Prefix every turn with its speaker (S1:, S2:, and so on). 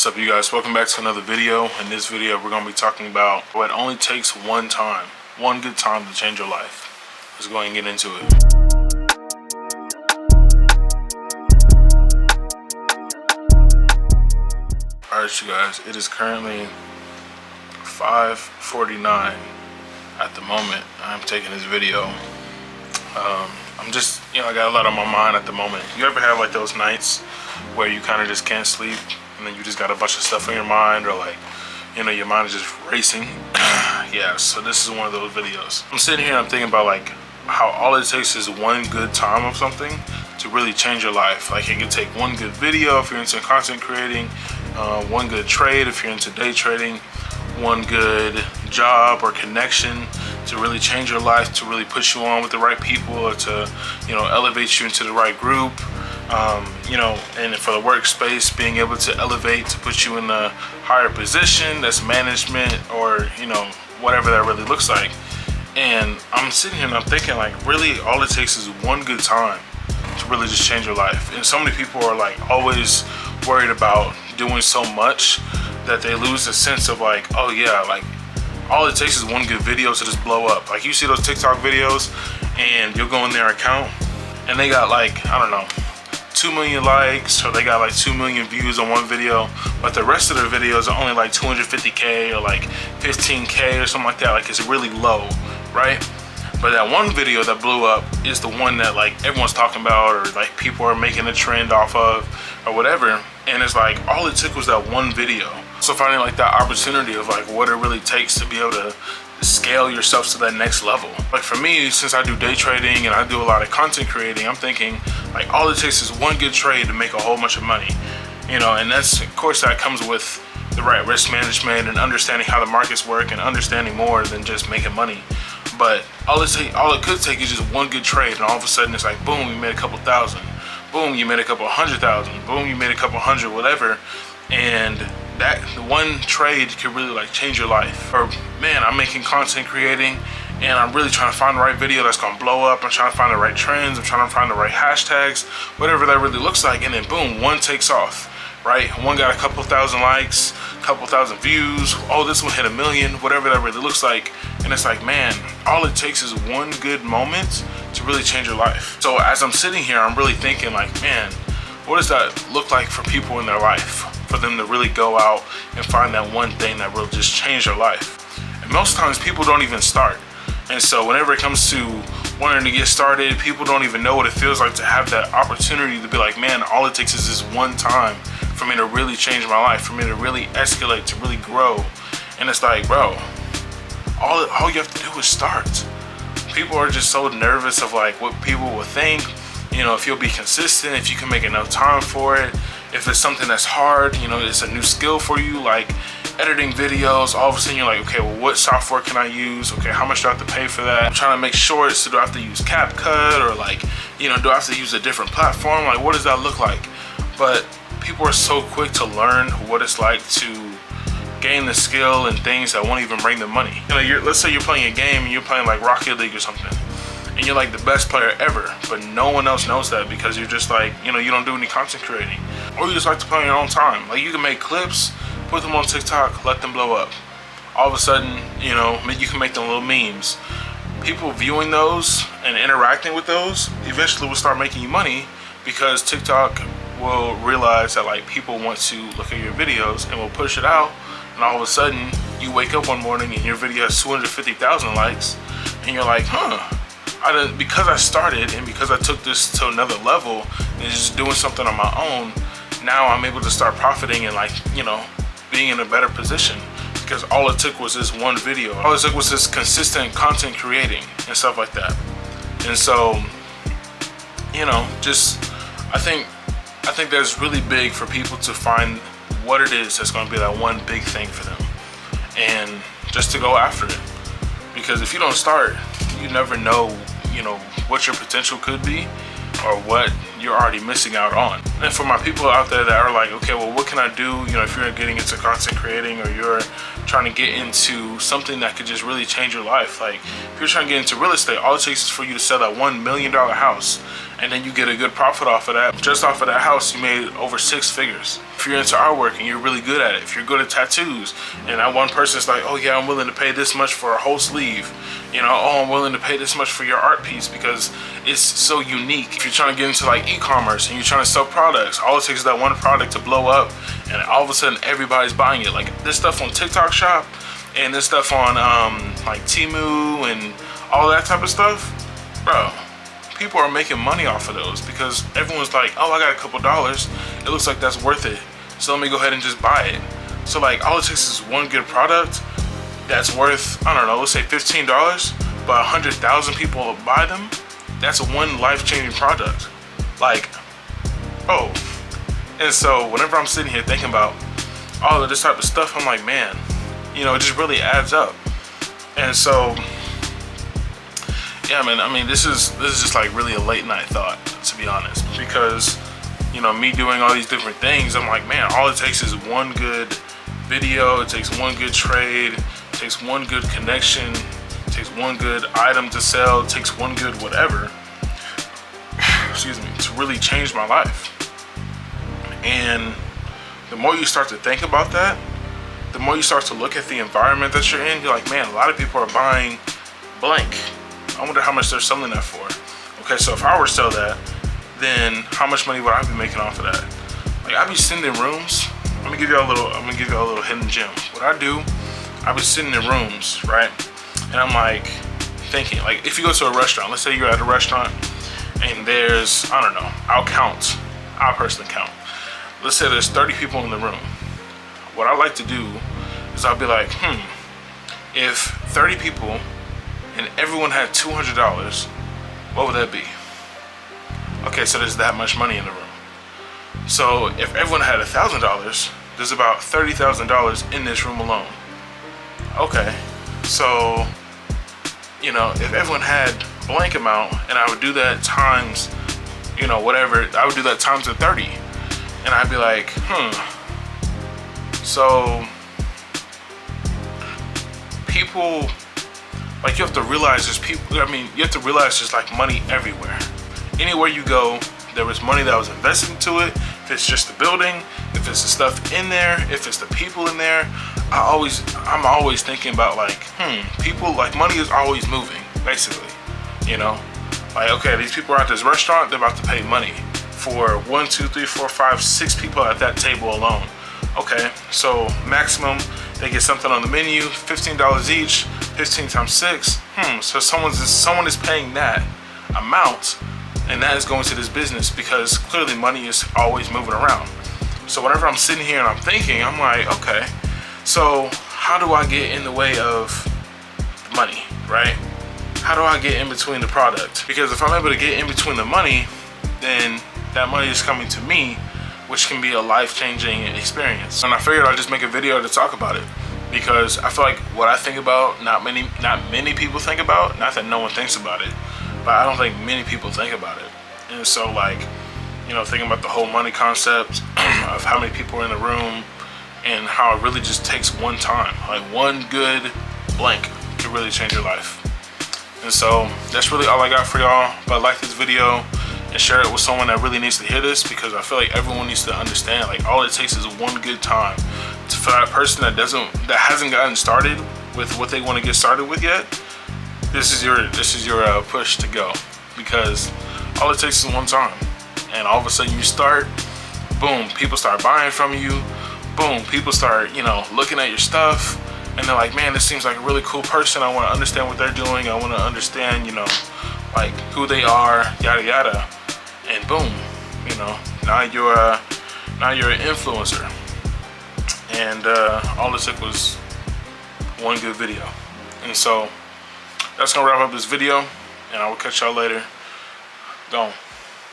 S1: What's up, you guys? Welcome back to another video. In this video, we're going to be talking about what only takes one good time to change your life. Let's go ahead and get into it. Alright, you guys, it is currently 5:49 at the moment. I'm taking this video. I'm just, I got a lot on my mind at the moment. You ever have like those nights where you kind of just can't sleep? And then you just got a bunch of stuff on your mind, or like, your mind is just racing. Yeah, so this is one of those videos. I'm sitting here and I'm thinking about like how all it takes is one good time of something to really change your life. Like, it can take one good video if you're into content creating, one good trade if you're into day trading, one good job or connection to really change your life, to really put you on with the right people, or to, elevate you into the right group. And for the workspace, being able to elevate, to put you in a higher position, that's management, or, whatever that really looks like. And I'm sitting here and I'm thinking, like, really all it takes is one good time to really just change your life. And so many people are like always worried about doing so much that they lose the sense of like, oh yeah, like all it takes is one good video to just blow up. Like, you see those TikTok videos and you'll go in their account and they got like, I don't know, 2 million likes, or they got like 2 million views on one video, but the rest of their videos are only like 250K or like 15K or something like that. Like, it's really low, right? But that one video that blew up is the one that like everyone's talking about, or like people are making a trend off of, or whatever. And it's like all it took was that one video. So finding like that opportunity of like what it really takes to be able to scale yourself to that next level. Like, for me, since I do day trading and I do a lot of content creating, I'm thinking like all it takes is one good trade to make a whole bunch of money, and that's, of course, that comes with the right risk management and understanding how the markets work and understanding more than just making money. But all it could take is just one good trade, and all of a sudden it's like, boom, you made a couple thousand, boom, you made a couple 100,000, boom, you made a couple hundred, whatever. And that one trade could really like change your life. Or, man, I'm making content creating and I'm really trying to find the right video that's gonna blow up. I'm trying to find the right trends, I'm trying to find the right hashtags, whatever that really looks like. And then boom, one takes off, right? One got a couple thousand likes, couple thousand views. Oh, this one hit 1 million, whatever that really looks like. And it's like, man, all it takes is one good moment to really change your life. So as I'm sitting here, I'm really thinking like, man, what does that look like for people in their life? For them to really go out and find that one thing that will just change their life. And most times people don't even start. And so whenever it comes to wanting to get started, people don't even know what it feels like to have that opportunity to be like, man, all it takes is this one time for me to really change my life, for me to really escalate, to really grow. And it's like, bro, all you have to do is start. People are just so nervous of like what people will think, if you'll be consistent, if you can make enough time for it. If it's something that's hard, it's a new skill for you, like editing videos, all of a sudden you're like, okay, well, what software can I use? Okay, how much do I have to pay for that? I'm trying to make shorts, so do I have to use CapCut, or like, do I have to use a different platform? Like, what does that look like? But people are so quick to learn what it's like to gain the skill and things that won't even bring them money. Let's say you're playing a game and you're playing like Rocket League or something, and you're like the best player ever, but no one else knows that because you're just like, you don't do any content creating, or you just like to play on your own time. Like, you can make clips, put them on TikTok, let them blow up. All of a sudden, you can make them little memes. People viewing those and interacting with those eventually will start making you money, because TikTok will realize that like people want to look at your videos and will push it out. And all of a sudden you wake up one morning and your video has 250,000 likes, and you're like, because I started and because I took this to another level and just doing something on my own, now I'm able to start profiting and like, being in a better position, because all it took was this one video. All it took was this consistent content creating and stuff like that. And so, I think that's really big for people to find what it is that's going to be that one big thing for them, and just to go after it. Because if you don't start, you never know, what your potential could be, or what you're already missing out on. And for my people out there that are like, okay, well, what can I do? If you're getting into content creating, or you're trying to get into something that could just really change your life. Like, if you're trying to get into real estate, all it takes is for you to sell that $1 million house, and then you get a good profit off of that. Just off of that house, you made over 6 figures. If you're into artwork and you're really good at it, if you're good at tattoos, and that one person's like, oh yeah, I'm willing to pay this much for a whole sleeve, you know, oh, I'm willing to pay this much for your art piece because it's so unique. If you're trying to get into like e-commerce and you're trying to sell products, all it takes is that one product to blow up, and all of a sudden everybody's buying it. Like this stuff on TikTok Shop and this stuff on like Temu and all that type of stuff, bro. People are making money off of those because everyone's like, oh, I got a couple dollars. It looks like that's worth it. So let me go ahead and just buy it. So like all it takes is one good product that's worth, I don't know, let's say $15, but 100,000 people buy them. That's one life-changing product. Like, oh. And so whenever I'm sitting here thinking about all of this type of stuff, I'm like, man, you know, it just really adds up. And so, yeah, man, I mean, this is just like really a late night thought, to be honest, because, you know, me doing all these different things, I'm like, man, all it takes is one good video, it takes one good trade, it takes one good connection, it takes one good item to sell, it takes one good whatever, excuse me, to really change my life. And the more you start to think about that, the more you start to look at the environment that you're in, you're like, man, a lot of people are buying blank. I wonder how much they're selling that for. Okay, so if I were to sell that, then how much money would I be making off of that? Like, I'd be sitting in rooms. I'm gonna give you a little hidden gem. What I do, I be sitting in rooms, right? And I'm like thinking, like, if you go to a restaurant, let's say you're at a restaurant and there's, I don't know, I'll personally count. Let's say there's 30 people in the room. What I like to do is I'll be like, if 30 people and everyone had $200, what would that be? Okay, so there's that much money in the room. So if everyone had $1,000, there's about $30,000 in this room alone. Okay, so, you know, if everyone had blank amount and I would do that times, you know, whatever, I would do that times the 30. And I'd be like, so people, like, you have to realize there's people, I mean, you have to realize there's like money everywhere. Anywhere you go, there was money that was invested into it. If it's just the building, if it's the stuff in there, if it's the people in there, I'm always thinking about like, people, like, money is always moving, basically, you know? Like, okay, these people are at this restaurant, they're about to pay money for 1, 2, 3, 4, 5, 6 people at that table alone. Okay, so maximum, they get something on the menu, $15 each, 15 times 6. So someone is paying that amount, and that is going to this business because clearly money is always moving around. So whenever I'm sitting here and I'm thinking, I'm like, okay, so how do I get in the way of money, right? How do I get in between the product? Because if I'm able to get in between the money, then that money is coming to me, which can be a life-changing experience. And I figured I'd just make a video to talk about it because I feel like what I think about, not many people think about. Not that no one thinks about it, but I don't think many people think about it. And so, like, you know, thinking about the whole money concept of how many people are in the room and how it really just takes one time, like one good blank to really change your life. And so that's really all I got for y'all. But like this video and share it with someone that really needs to hear this, because I feel like everyone needs to understand, like, all it takes is one good time for that person that hasn't gotten started with what they want to get started with yet. This is your push to go, because all it takes is one time, and all of a sudden you start, boom, people start buying from you, boom, people start, you know, looking at your stuff, and they're like, man, this seems like a really cool person. I want to understand what they're doing. I want to understand, you know, like, who they are, yada yada. And boom, you know, now you're an influencer. And all it took was one good video. And so that's gonna wrap up this video, and I will catch y'all later. Gone.